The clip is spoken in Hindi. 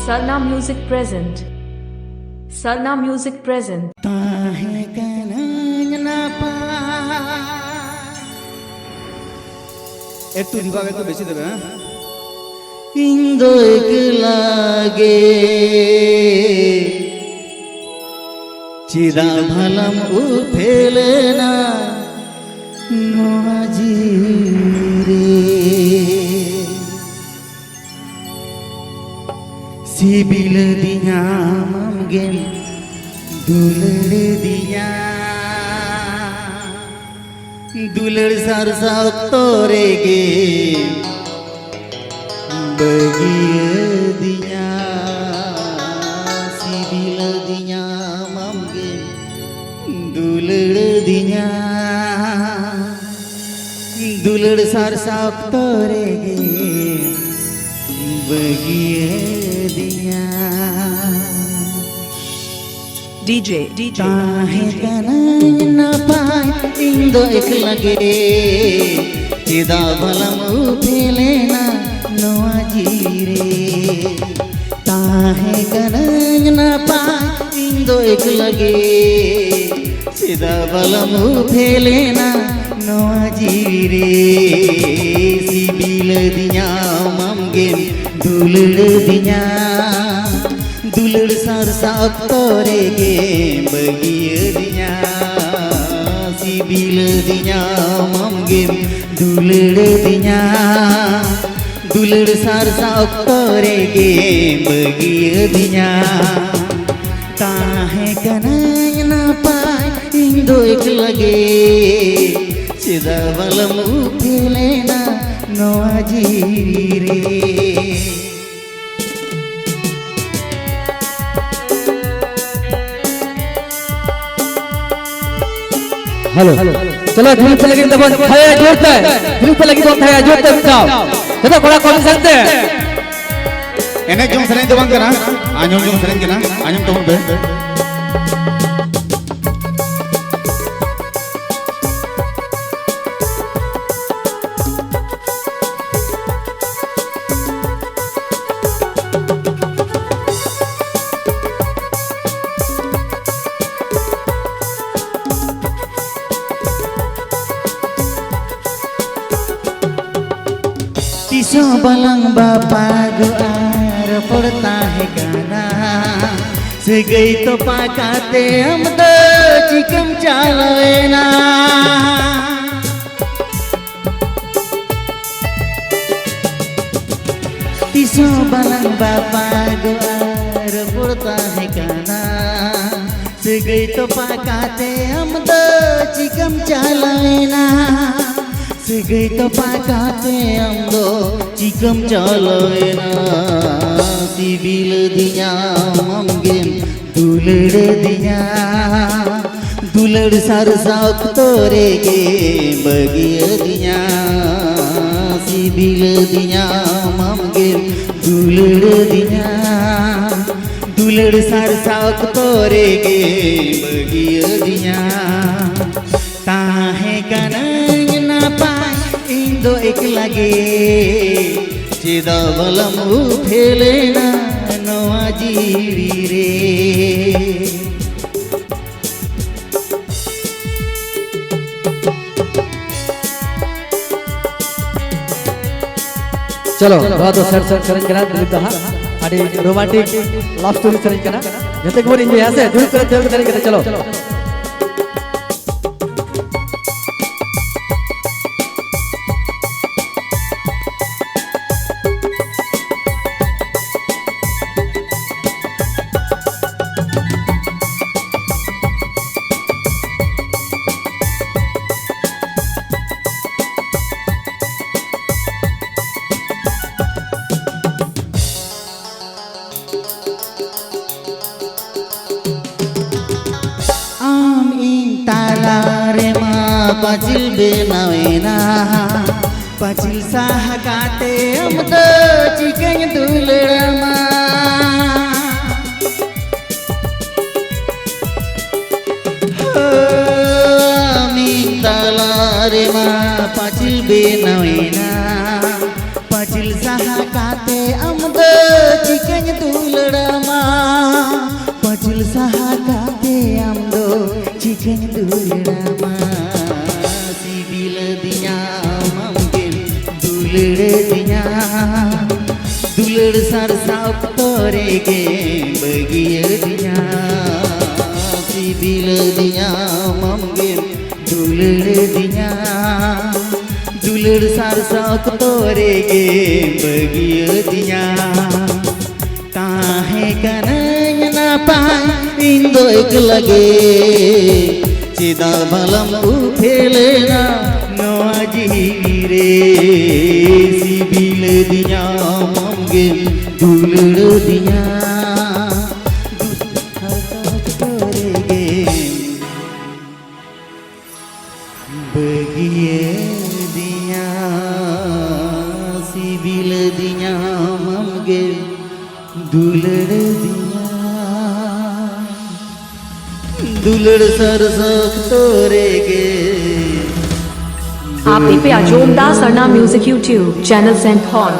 Salna Music present. Salna Music present. একটু রিভাব একটু বেশি দেবে। হ্যাঁ, ইন্দো এক লাগে চিরা ভালাম ও ফেলে না নজি রে সিবিল দিয়া মাম গেম দুলড় দিয়া दुलड़ सरसा तोरे गे बगिए दिया सिबिल दिया ममगे दुलड़ दिया दुलड़ सरसा तोरे गे बगिए दिया DJ. ताहे कना न पाए इंदो एक लगे चिदा बलम उठेले ना नोआ जीरे ताहे कना न पाए इंदो एक लगे चिदा बलम उठेले ना नोआ जीरे सिबिल दिया ममगे दुलड़ दिया दुलड़ सरसा तोरे गे बगिए दिया सिबिल दिया ममगे दुलड़ दिया दुलड़ सरसा तोरे गे बगिए दिया ताहे कनाय ना पाए इंदो एक लगे चिदा बलम उठेले ना नोआ जीरे हेलो चलो धूल पे लगी तब थाया जोड़ते धूल पे लगी तो थाया जोड़ते बताओ चलो कोड़ा कौन सकते enek jong sering tuh bang kena, anyong jong sering kena, anyong tuh be. तीसो बलंग बापा गुआर पड़ता है गाना से गई तो पाकाते हम तो चिकम चालवेना तीसो बलंग बापा गुआर पड़ता है गाना से गई तो पाकाते हम तो चिकम चालवेना गई तो पाकाते हम दो चिकम चालवेना सिबिल दिया ममगे दुलड़ दिया दुलड़ सरसा तोरे गे बगिए दिया सिबिल दिया ममगे दुलड़ दिया दुलड़ सरसा तोरे गे बगिए दिया ताहे कनाय ना पाए इंदो एक लगे चिदा बलम उठेले ना नोआ जीवी रे चलो बहुत सर सर सर करा दिल दहा आदि रोमांटिक लव स्टोरी सर करा जते को एंजॉय आसे धूल पे देव करे चलो pacil benawena pacil sahakate amda cikanya dulama minta चाला रे मा पाचिल बेनावेना पाचिल साहा काते आमदो चिकन दुलड़मा पाचिल साहा काते आमदो चिकन दुलड़मा सिबिल दिया ममगिल दुलड़ दिया दुलड़ सर साप तोरे के बगिया दिया सिबिल दिया ममगिल दुलड़ दिया दुलड़ सर साप तोरे के बगिया दिया ताहे कनय ना पाए इंदो एक लगे चिदा भलम उफेलना नोआ जीरे सिबिल दिया ममगे दुलड़ दिया बगिए दिया सिबिल दिया ममगे दुलड़ दिया दुलड़ सर सख तोरे के आप पे Ajomda Sarna Music YouTube channel sent on